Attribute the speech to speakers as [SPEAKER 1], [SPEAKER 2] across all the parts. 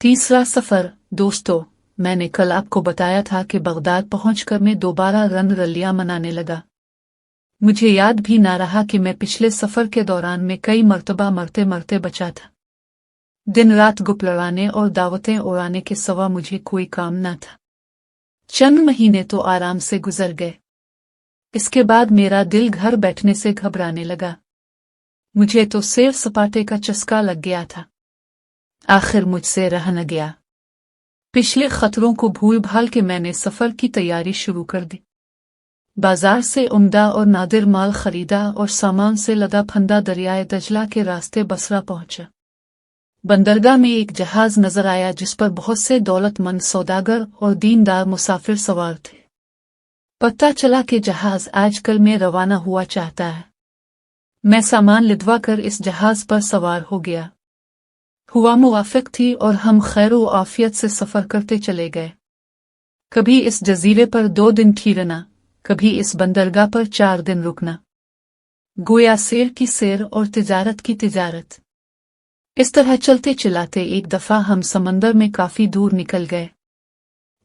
[SPEAKER 1] तीसरा सफर। दोस्तों, मैंने कल आपको बताया था कि बगदाद पहुंचकर मैं दोबारा रंग रलियां मनाने लगा। मुझे याद भी ना रहा कि मैं पिछले सफर के दौरान में कई मर्तबा मरते मरते बचा था। दिन रात गुप लड़ाने और दावतें उड़ाने के सिवा मुझे कोई काम न था। चंद महीने तो आराम से गुजर गए। इसके बाद मेरा दिल घर बैठने से घबराने लगा। मुझे तो सैर सपाटे का चस्का लग गया था। आखिर मुझसे रह न गया। पिछले खतरों को भूल भाल के मैंने सफर की तैयारी शुरू कर दी। बाजार से उम्दा और नादिर माल खरीदा और सामान से लदा फंदा दरियाए दजला के रास्ते बसरा पहुंचा। बंदरगाह में एक जहाज नजर आया जिस पर बहुत से दौलतमंद सौदागर और दीनदार मुसाफिर सवार थे। पता चला कि जहाज आजकल में रवाना हुआ चाहता है। मैं सामान लिदवा कर इस जहाज पर सवार हो गया। हुआ मुवाफिक थी और हम खैर व आफियत से सफर करते चले गए। कभी इस जजीरे पर 2 दिन ठहरना, कभी इस बंदरगाह पर 4 दिन रुकना। गोया सैर की सैर और तिजारत की तिजारत। इस तरह चलते चलाते एक दफा हम समंदर में काफी दूर निकल गए।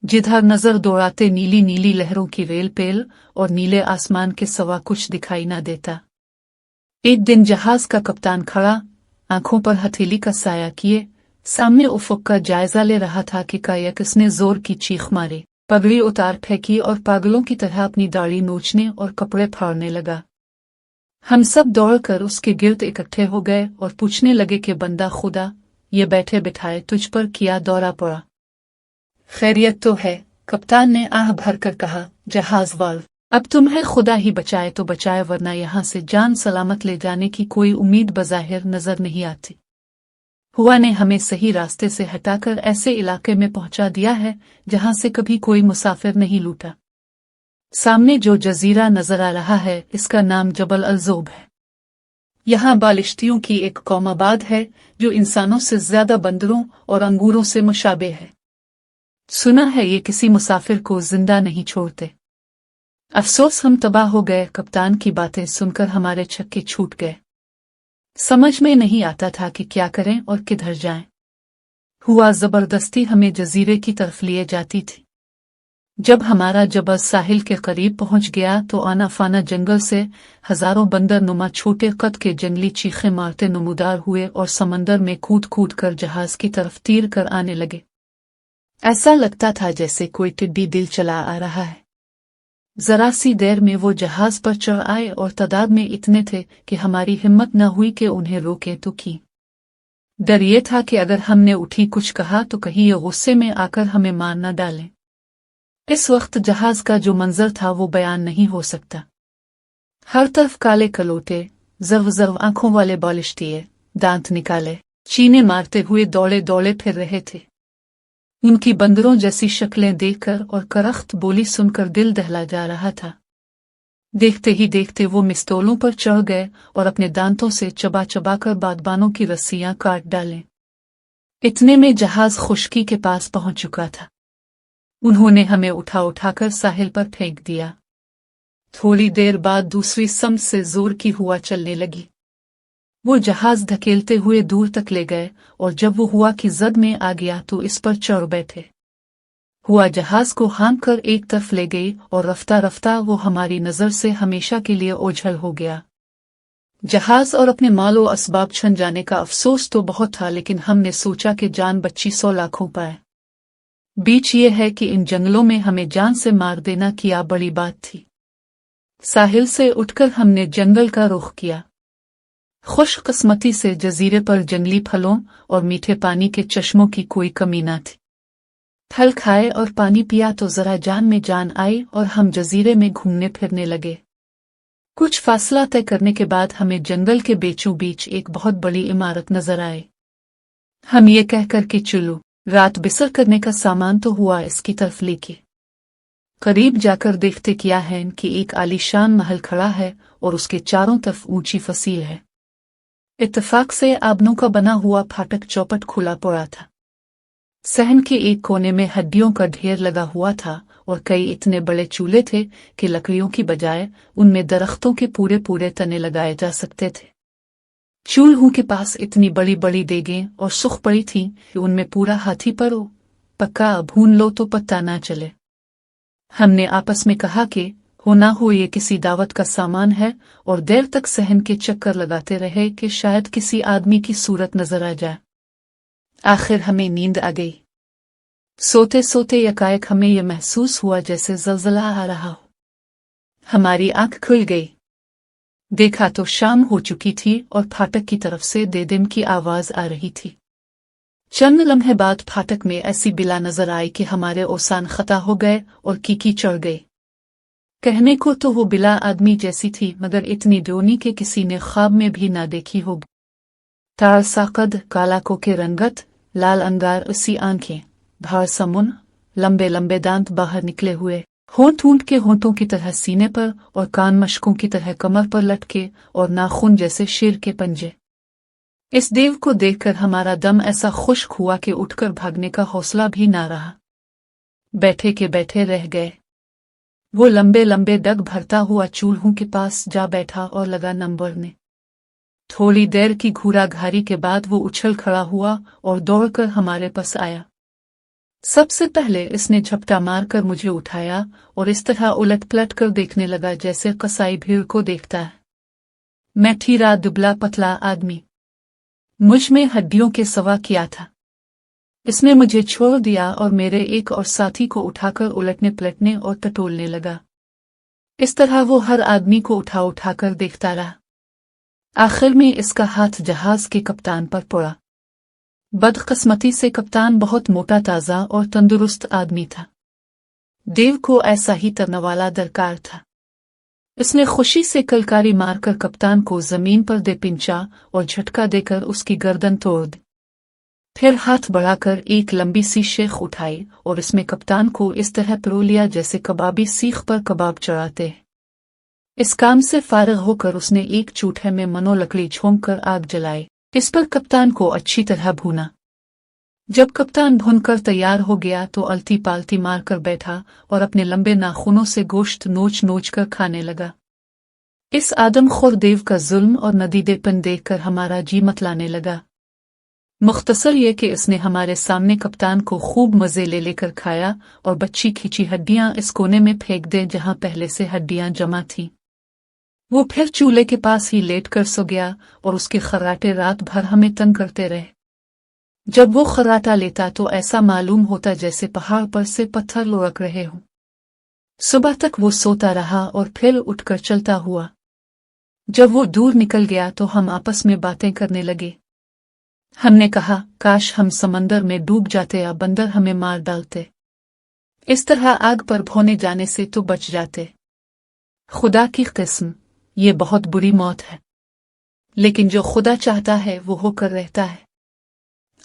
[SPEAKER 1] जिधर नजर दौड़ाते नीली नीली लहरों की रेल पेल और नीले आसमान के सिवा कुछ दिखाई न देता। एक दिन जहाज का कप्तान खड़ा, आंखों पर हथेली का साया किए, सामने उफक का जायजा ले रहा था कि कायक इसने जोर की चीख मारी, पगड़ी उतार फेंकी और पागलों की तरह अपनी दाढ़ी नोचने और कपड़े फाड़ने लगा। हम सब दौड़कर उसके गिर्द इकट्ठे हो गए और पूछने लगे कि बंदा खुदा, ये बैठे बिठाए तुझ पर किया दौरा पड़ा? खैरियत तो है? कप्तान ने आह भरकर कहा। जहाज वाल, अब तुम्हें खुदा ही बचाए तो बचाए, वरना यहाँ से जान सलामत ले जाने की कोई उम्मीद बज़ाहिर नजर नहीं आती। हुआ ने हमें सही रास्ते से हटाकर ऐसे इलाके में पहुंचा दिया है जहां से कभी कोई मुसाफिर नहीं लूटा। सामने जो जजीरा नजर आ रहा है इसका नाम जबल अल-जोब है। यहाँ बालिश्तियों की एक कौम आबाद है जो इंसानों से ज्यादा बंदरों और अंगूरों से मुशाबे है। सुना है ये किसी मुसाफिर को जिंदा नहीं छोड़ते। अफसोस हम तबाह हो गए। कप्तान की बातें सुनकर हमारे छक्के छूट गए। समझ में नहीं आता था कि क्या करें और किधर जाएं। हुआ जबरदस्ती हमें जजीरे की तरफ लिए जाती थी। जब हमारा जबल साहिल के करीब पहुंच गया तो आना फाना जंगल से हजारों बंदर नुमा छोटे कद के जंगली चीखें मारते नमूदार हुए और समंदर में कूद कूद कर जहाज की तरफ तीर कर आने लगे। ऐसा लगता था जैसे कोई टिड्डी दिल चला आ रहा है। जरा सी देर में वो जहाज पर चढ़ आए और तादाद में इतने थे कि हमारी हिम्मत न हुई कि उन्हें रोके तो की। डर ये था कि अगर हमने उठी कुछ कहा तो कहीं ये गुस्से में आकर हमें मार न डालें। इस वक्त जहाज का जो मंजर था वो बयान नहीं हो सकता। हर तरफ काले कलोटे, जर्व जर्व आंखों वाले बालिश्तिये, दांत निकाले, चीने मारते हुए दौड़े दौड़े फिर रहे थे। उनकी बंदरों जैसी शक्लें देखकर और करख्त बोली सुनकर दिल दहला जा रहा था। देखते ही देखते वो मिस्तोलों पर चढ़ गए और अपने दांतों से चबा चबा कर बादबानों की रस्सियां काट डालें। इतने में जहाज खुश्की के पास पहुंच चुका था। उन्होंने हमें उठा उठाकर साहिल पर फेंक दिया। थोड़ी देर बाद दूसरी समत से जोर की हवा चलने लगी। वो जहाज धकेलते हुए दूर तक ले गए और जब वो हुआ कि जद में आ गया तो इस पर चढ़ बैठे। हुआ जहाज को हाँक कर एक तरफ ले गई और रफ्ता रफ्ता वो हमारी नजर से हमेशा के लिए ओझल हो गया। जहाज और अपने मालो असबाब छन जाने का अफसोस तो बहुत था, लेकिन हमने सोचा कि जान बच्ची 100 लाखों पाए। बीच ये है कि इन जंगलों में हमें जान से मार देना क्या बड़ी बात थी। साहिल से उठकर हमने जंगल का रुख किया। खुशकिस्मती से जजीरे पर जंगली फलों और मीठे पानी के चश्मों की कोई कमी न थी। फल खाए और पानी पिया तो जरा जान में जान आई और हम जजीरे में घूमने फिरने लगे। कुछ फासला तय करने के बाद हमें जंगल के बीचों बीच एक बहुत बड़ी इमारत नजर आई। हम ये कहकर कि चलो रात बिसर करने का सामान तो हुआ, इसकी तरफ लेके करीब जाकर देखते क्या है कि एक आलीशान महल खड़ा है और उसके चारों तरफ ऊंची फसील है। इत्तेफाक से आबनों का बना हुआ फाटक चौपट खुला पड़ा था। सहन के एक कोने में हड्डियों का ढेर लगा हुआ था और कई इतने बड़े चूल्हे थे कि लकड़ियों की बजाय उनमें दरख्तों के पूरे पूरे तने लगाए जा सकते थे। चूल्हों के पास इतनी बड़ी बड़ी देगें और सुख पड़ी थीं कि उनमें पूरा हाथी परो पक्का भून लो तो पत्ता ना चले। हमने आपस में कहा कि हो ना हो ये किसी दावत का सामान है, और देर तक सहन के चक्कर लगाते रहे कि शायद किसी आदमी की सूरत नजर आ जाए। आखिर हमें नींद आ गई। सोते सोते यकायक हमें यह महसूस हुआ जैसे ज़लज़ला आ रहा हो। हमारी आंख खुल गई। देखा तो शाम हो चुकी थी और फाटक की तरफ से देदिम की आवाज आ रही थी। चंद लम्हे बाद फाटक में ऐसी बिला नजर आई कि हमारे ओसान खता हो गए और कीकी चढ़ गई। कहने को तो वो बिला आदमी जैसी थी, मगर इतनी डोनी के किसी ने ख्वाब में भी ना देखी हो। तार साकद, काला को के रंगत, लाल अंगार उसी आंखें, भार समुन, लंबे लंबे दांत बाहर निकले हुए, होंठ ऊंट के होंठों की तरह सीने पर और कान मशकों की तरह कमर पर लटके और नाखून जैसे शेर के पंजे। इस देव को देखकर हमारा दम ऐसा खुश्क हुआ कि उठकर भागने का हौसला भी ना रहा। बैठे के बैठे रह गए। वो लंबे लंबे डग भरता हुआ चूल्हों के पास जा बैठा और लगा नंबर ने। थोड़ी देर की घूराघारी के बाद वो उछल खड़ा हुआ और दौड़कर हमारे पास आया। सबसे पहले इसने झपटा मारकर मुझे उठाया और इस तरह उलट पलट कर देखने लगा जैसे कसाई भीड़ को देखता है। मैं ठीरा दुबला पतला आदमी, मुझ में हड्डियों के सवा किया था। इसने मुझे छोड़ दिया और मेरे एक और साथी को उठाकर उलटने पलटने और टटोलने लगा। इस तरह वो हर आदमी को उठा उठाकर देखता रहा। आखिर में इसका हाथ जहाज के कप्तान पर पड़ा। बदकिस्मती से कप्तान बहुत मोटा ताजा और तंदुरुस्त आदमी था। देव को ऐसा ही तरनवाला दरकार था। इसने खुशी से कलकारी मारकर कप्तान को जमीन पर दे पिंचा और झटका देकर उसकी गर्दन तोड़ दी। फिर हाथ बढ़ाकर एक लंबी सी शेख उठाई और इसमें कप्तान को इस तरह पिरो लिया जैसे कबाबी सीख पर कबाब चढ़ाते हैं। इस काम से फारिग होकर उसने एक चूल्हे में मनो लकड़ी झोंककर आग जलाई। इस पर कप्तान को अच्छी तरह भूना। जब कप्तान भूनकर तैयार हो गया तो अलती पालती मारकर बैठा और अपने लंबे नाखूनों से गोश्त नोच नोच कर खाने लगा। इस आदमखोर देव का जुल्म और नदीदेपन देखकर हमारा जी मतलाने लगा। मुख्तसर ये कि इसने हमारे सामने कप्तान को खूब मजे ले लेकर खाया और बच्ची खींची हड्डियां इस कोने में फेंक दे जहां पहले से हड्डियां जमा थीं। वो फिर चूल्हे के पास ही लेट कर सो गया और उसके खर्राटे रात भर हमें तंग करते रहे। जब वो खर्राटा लेता तो ऐसा मालूम होता जैसे पहाड़ पर से पत्थर लुढ़क रहे हों। सुबह तक वो सोता रहा और फिर उठकर चलता हुआ। जब वो दूर निकल गया तो हम आपस में बातें करने लगे। हमने कहा, काश हम समंदर में डूब जाते या बंदर हमें मार डालते। इस तरह आग पर भोने जाने से तो बच जाते। खुदा की किस्म, ये बहुत बुरी मौत है, लेकिन जो खुदा चाहता है वो होकर रहता है।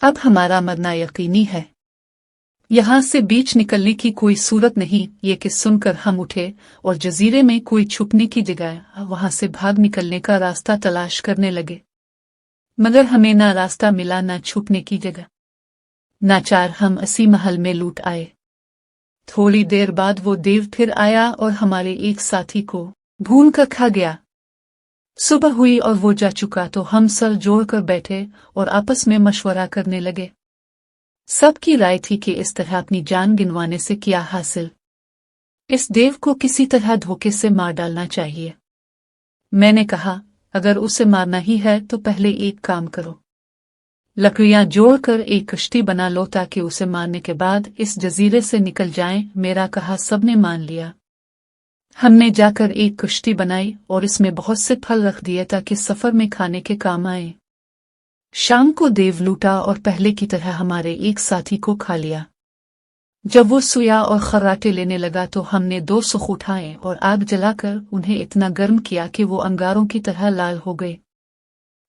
[SPEAKER 1] अब हमारा मरना यकीनी है। यहां से बीच निकलने की कोई सूरत नहीं। ये कि सुनकर हम उठे और जजीरे में कोई छुपने की जगह वहां से भाग निकलने का रास्ता तलाश करने लगे, मगर हमें ना रास्ता मिला ना छुपने की जगह। नाचार हम इसी महल में लूट आए। थोड़ी देर बाद वो देव फिर आया और हमारे एक साथी को भून कर खा गया। सुबह हुई और वो जा चुका तो हम सर जोड़कर बैठे और आपस में मशवरा करने लगे। सबकी राय थी कि इस तरह अपनी जान गिनवाने से क्या हासिल। इस देव को किसी तरह धोखे से मार डालना चाहिए। मैंने कहा, अगर उसे मारना ही है तो पहले एक काम करो, लकड़ियां जोड़कर एक कश्ती बना लो ताकि उसे मारने के बाद इस जजीरे से निकल जाएं। मेरा कहा सबने मान लिया। हमने जाकर एक कश्ती बनाई और इसमें बहुत से फल रख दिए ताकि सफर में खाने के काम आए। शाम को देव लूटा और पहले की तरह हमारे एक साथी को खा लिया। जब वो सोया और खर्राटे लेने लगा तो हमने 2 सुख उठाए और आग जलाकर उन्हें इतना गर्म किया कि वो अंगारों की तरह लाल हो गए।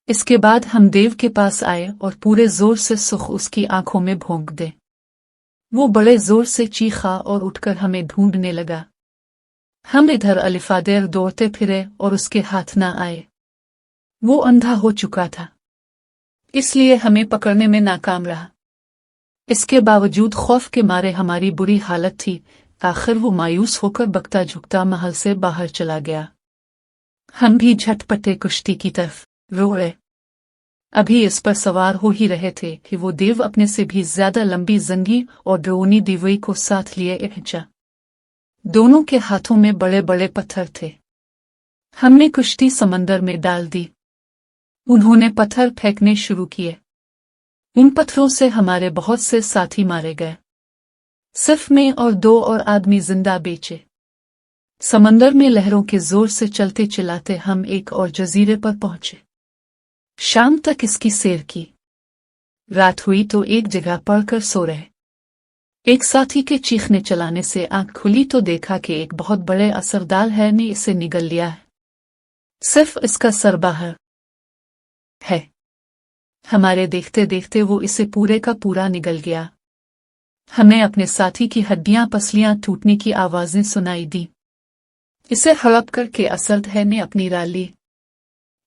[SPEAKER 1] इसके बाद हम देव के पास आए और पूरे जोर से सुख उसकी आंखों में भोंक दे। वो बड़े जोर से चीखा और उठकर हमें ढूंढने लगा। हम इधर अलिफादेर दौड़ते फिरे और उसके हाथ न आए। वो अंधा हो चुका था, इसलिए हमें पकड़ने में नाकाम रहा। इसके बावजूद खौफ के मारे हमारी बुरी हालत थी। आखिर वो मायूस होकर बकता झुकता महल से बाहर चला गया। हम भी झटपटे कुश्ती की तरफ दौड़े। अभी इस पर सवार हो ही रहे थे कि वो देव अपने से भी ज्यादा लंबी जंगी और ड्रोनी दिवई को साथ लिए पहुंचा। दोनों के हाथों में बड़े बड़े पत्थर थे। हमने कुश्ती समंदर में डाल दी। उन्होंने पत्थर फेंकने शुरू किए। उन पत्थरों से हमारे बहुत से साथी मारे गए। सिर्फ मैं और 2 और आदमी जिंदा बेचे। समंदर में लहरों के जोर से चलते चिल्लाते हम एक और जजीरे पर पहुंचे। शाम तक इसकी सैर की। रात हुई तो एक जगह पड़कर सो रहे। एक साथी के चीखने चलाने से आंख खुली तो देखा कि एक बहुत बड़े असरदार है ने इसे निगल लिया है। सिर्फ इसका सर बाहर है। हमारे देखते देखते वो इसे पूरे का पूरा निगल गया। हमें अपने साथी की हड्डियां पसलियां टूटने की आवाजें सुनाई दी। इसे हड़प करके असद है ने अपनी राह ली।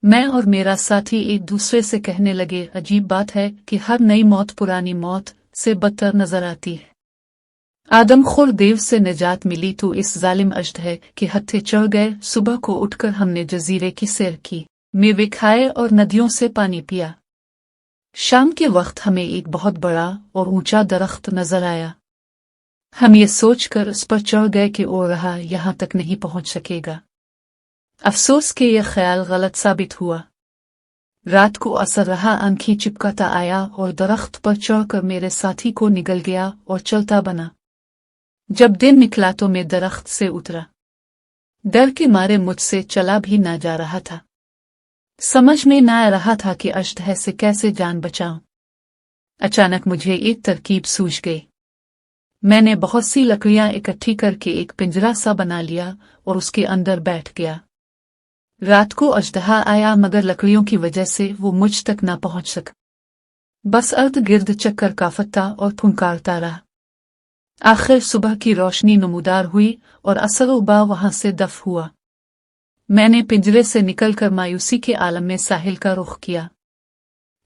[SPEAKER 1] मैं और मेरा साथी एक दूसरे से कहने लगे, अजीब बात है कि हर नई मौत पुरानी मौत से बदतर नजर आती है। आदमखोर देव से निजात मिली तो इस जालिम अजद है कि हत्थे चढ़ गए। सुबह को उठकर हमने जजीरे की सैर की, मेवे खाए और नदियों से पानी पिया। शाम के वक्त हमें एक बहुत बड़ा और ऊंचा दरख्त नजर आया। हम ये सोचकर उस पर चढ़ गए कि ओ रहा यहां तक नहीं पहुंच सकेगा। अफसोस के यह ख्याल गलत साबित हुआ। रात को असर रहा आंखें चिपकाता आया और दरख्त पर चढ़कर मेरे साथी को निगल गया और चलता बना। जब दिन निकला तो मैं दरख्त से उतरा। डर के मारे मुझसे चला भी ना जा रहा था। समझ में ना आ रहा था कि अजदह से कैसे जान बचाऊं। अचानक मुझे एक तरकीब सूझ गई। मैंने बहुत सी लकड़ियां इकट्ठी करके एक पिंजरा सा बना लिया और उसके अंदर बैठ गया। रात को अजदहा आया मगर लकड़ियों की वजह से वो मुझ तक ना पहुंच सका। बस अर्द गिर्द चक्कर काफता और फुंकारता रहा। आखिर सुबह की रोशनी नमूदार हुई और असर उबा वहां से दफ हुआ। मैंने पिंजरे से निकलकर मायूसी के आलम में साहिल का रुख किया।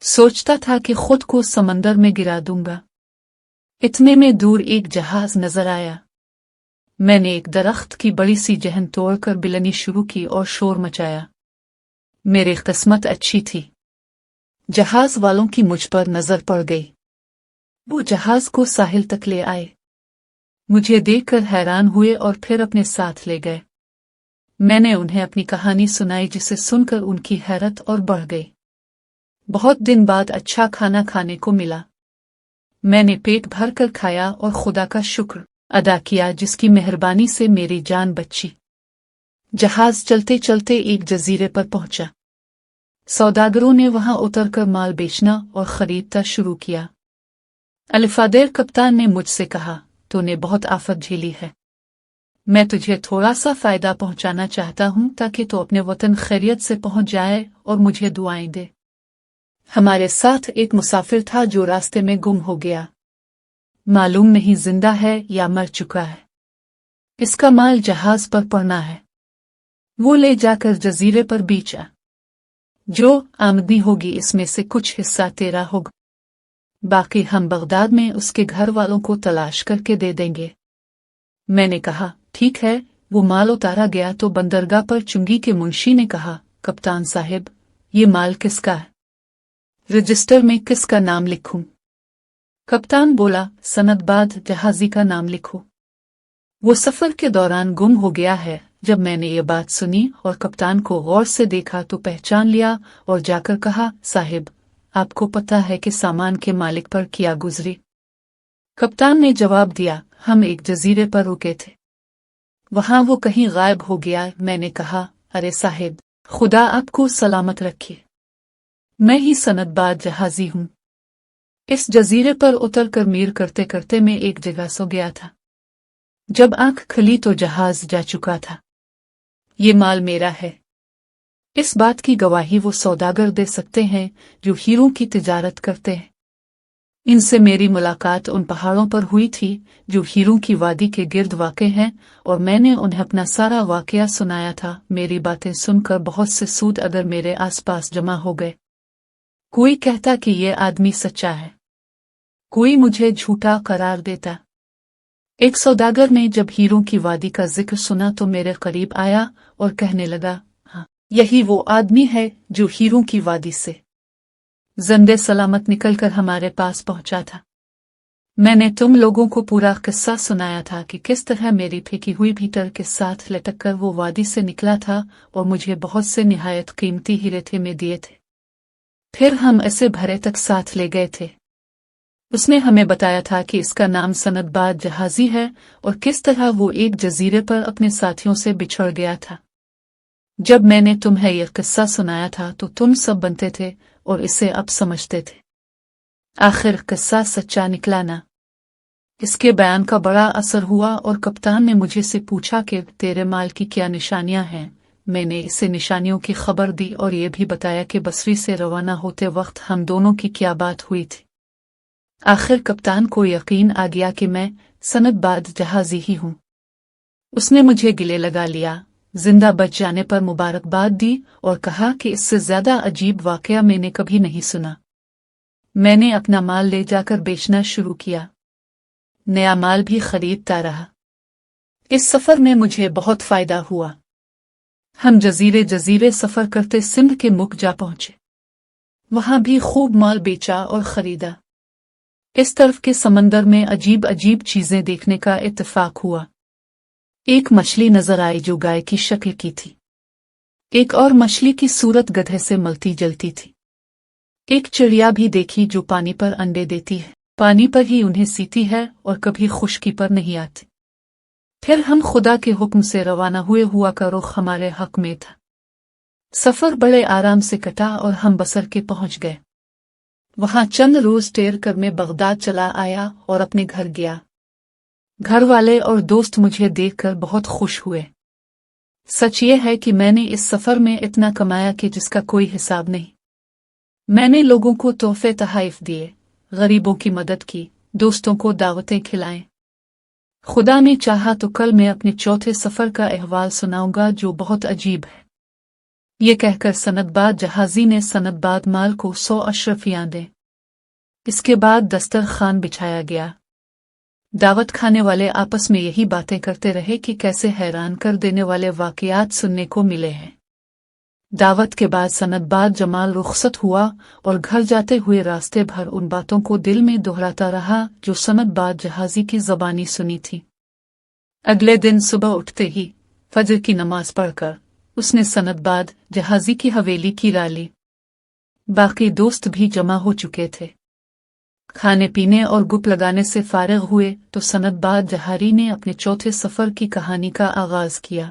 [SPEAKER 1] सोचता था कि खुद को समंदर में गिरा दूंगा। इतने में दूर एक जहाज नजर आया। मैंने एक दरख्त की बड़ी सी जहन तोड़कर बिलनी शुरू की और शोर मचाया। मेरी किस्मत अच्छी थी। जहाज वालों की मुझ पर नजर पड़ गई। वो जहाज को साहिल तक ले आए। मुझे देखकर हैरान हुए और फिर अपने साथ ले गए। मैंने उन्हें अपनी कहानी सुनाई जिसे सुनकर उनकी हैरत और बढ़ गई। बहुत दिन बाद अच्छा खाना खाने को मिला। मैंने पेट भर कर खाया और खुदा का शुक्र अदा किया जिसकी मेहरबानी से मेरी जान बची। जहाज चलते चलते एक जजीरे पर पहुंचा। सौदागरों ने वहां उतरकर माल बेचना और खरीदना शुरू किया। अल्फादेर कप्तान ने मुझसे कहा, तूने बहुत आफत झेली है। मैं तुझे थोड़ा सा फायदा पहुंचाना चाहता हूं ताकि तू अपने वतन खैरियत से पहुंच जाए और मुझे दुआएं दे। हमारे साथ एक मुसाफिर था जो रास्ते में गुम हो गया। मालूम नहीं जिंदा है या मर चुका है। इसका माल जहाज पर पड़ना है। वो ले जाकर जजीरे पर बेचा। जो आमदनी होगी इसमें से कुछ हिस्सा तेरा होगा। बाकी हम बगदाद में उसके घर वालों को तलाश करके दे देंगे। मैंने कहा, ठीक है। वो माल उतारा गया तो बंदरगाह पर चुंगी के मुंशी ने कहा, कप्तान साहिब, ये माल किसका है? रजिस्टर में किसका नाम लिखूं? कप्तान बोला, सनदबाद जहाजी का नाम लिखो। वो सफर के दौरान गुम हो गया है। जब मैंने ये बात सुनी और कप्तान को गौर से देखा तो पहचान लिया और जाकर कहा, साहिब, आपको पता है कि सामान के मालिक पर क्या गुजरी? कप्तान ने जवाब दिया, हम एक जजीरे पर रुके थे। वहां वो कहीं गायब हो गया। मैंने कहा, अरे साहिब, खुदा आपको सलामत रखे। मैं ही सनदबाद जहाजी हूं। इस जजीरे पर उतरकर मीर करते करते मैं एक जगह सो गया था। जब आंख खुली तो जहाज जा चुका था। ये माल मेरा है। इस बात की गवाही वो सौदागर दे सकते हैं जो हीरों की तिजारत करते हैं। इनसे मेरी मुलाकात उन पहाड़ों पर हुई थी जो हीरों की वादी के गिर्द वाक़े हैं और मैंने उन्हें अपना सारा वाक़या सुनाया था। मेरी बातें सुनकर बहुत से सूद अगर मेरे आसपास जमा हो गए। कोई कहता कि ये आदमी सच्चा है, कोई मुझे झूठा करार देता। एक सौदागर ने जब हीरों की वादी का जिक्र सुना तो मेरे करीब आया और कहने लगा, हाँ, यही वो आदमी है जो हीरों की वादी से जिंदे सलामत निकलकर हमारे पास पहुंचा था। मैंने तुम लोगों को पूरा किस्सा सुनाया था कि किस तरह मेरी फेंकी हुई भीतर के साथ लटक कर वो वादी से निकला था और मुझे बहुत से निहायत कीमती हीरे थे में दिए थे। फिर हम इसे भरे तक साथ ले गए थे। उसने हमें बताया था कि इसका नाम सनदबाद जहाजी है और किस तरह वो एक जजीरे पर अपने साथियों से बिछड़ गया था। जब मैंने तुम्हें यह किस्सा सुनाया था तो तुम सब बनते थे और इसे अब समझते थे। आखिर किस्सा सच्चा निकला ना। इसके बयान का बड़ा असर हुआ और कप्तान ने मुझे से पूछा कि तेरे माल की क्या निशानियां हैं। मैंने इसे निशानियों की खबर दी और ये भी बताया कि बसरी से रवाना होते वक्त हम दोनों की क्या बात हुई थी। आखिर कप्तान को यकीन आ गया कि मैं सनदबाद जहाजी ही हूं। उसने मुझे गिले लगा लिया, जिंदा बच जाने पर मुबारकबाद दी और कहा कि इससे ज्यादा अजीब वाकया मैंने कभी नहीं सुना। मैंने अपना माल ले जाकर बेचना शुरू किया। नया माल भी खरीदता रहा। इस सफर में मुझे बहुत फायदा हुआ। हम जजीरे जजीरे सफर करते सिंध के मुख जा पहुंचे। वहां भी खूब माल बेचा और खरीदा। इस तरफ के समंदर में अजीब अजीब चीजें देखने का इत्तेफाक हुआ। एक मछली नजर आई जो गाय की शक्ल की थी। एक और मछली की सूरत गधे से मिलती जलती थी। एक चिड़िया भी देखी जो पानी पर अंडे देती है, पानी पर ही उन्हें सीती है और कभी खुश्की पर नहीं आती। फिर हम खुदा के हुक्म से रवाना हुआ का रुख हमारे हक में था। सफर बड़े आराम से कटा और हम बसर के पहुंच गए। वहां चंद रोज ठहर कर मैं बगदाद चला आया और अपने घर गया। घर वाले और दोस्त मुझे देखकर बहुत खुश हुए। सच ये है कि मैंने इस सफर में इतना कमाया कि जिसका कोई हिसाब नहीं। मैंने लोगों को तोहफे तहाइफ दिए, गरीबों की मदद की, दोस्तों को दावतें खिलाएं। खुदा ने चाहा तो कल मैं अपने चौथे सफर का अहवाल सुनाऊंगा जो बहुत अजीब है। ये कहकर सनदबाद जहाजी ने सनदबाद माल को 100 अशरफियां दे। इसके बाद दस्तरखान बिछाया गया। दावत खाने वाले आपस में यही बातें करते रहे कि कैसे हैरान कर देने वाले वाकयात सुनने को मिले हैं। दावत के बाद सनदबाद जमाल रुखसत हुआ और घर जाते हुए रास्ते भर उन बातों को दिल में दोहराता रहा जो सनदबाद जहाजी की ज़बानी सुनी थी। अगले दिन सुबह उठते ही फजर की नमाज पढ़कर उसने सनदबाद जहाजी की हवेली की राली। बाकी दोस्त भी जमा हो चुके थे। खाने पीने और गुप लगाने से फारिग हुए तो सनदबाद जहारी ने अपने चौथे सफर की कहानी का आगाज किया।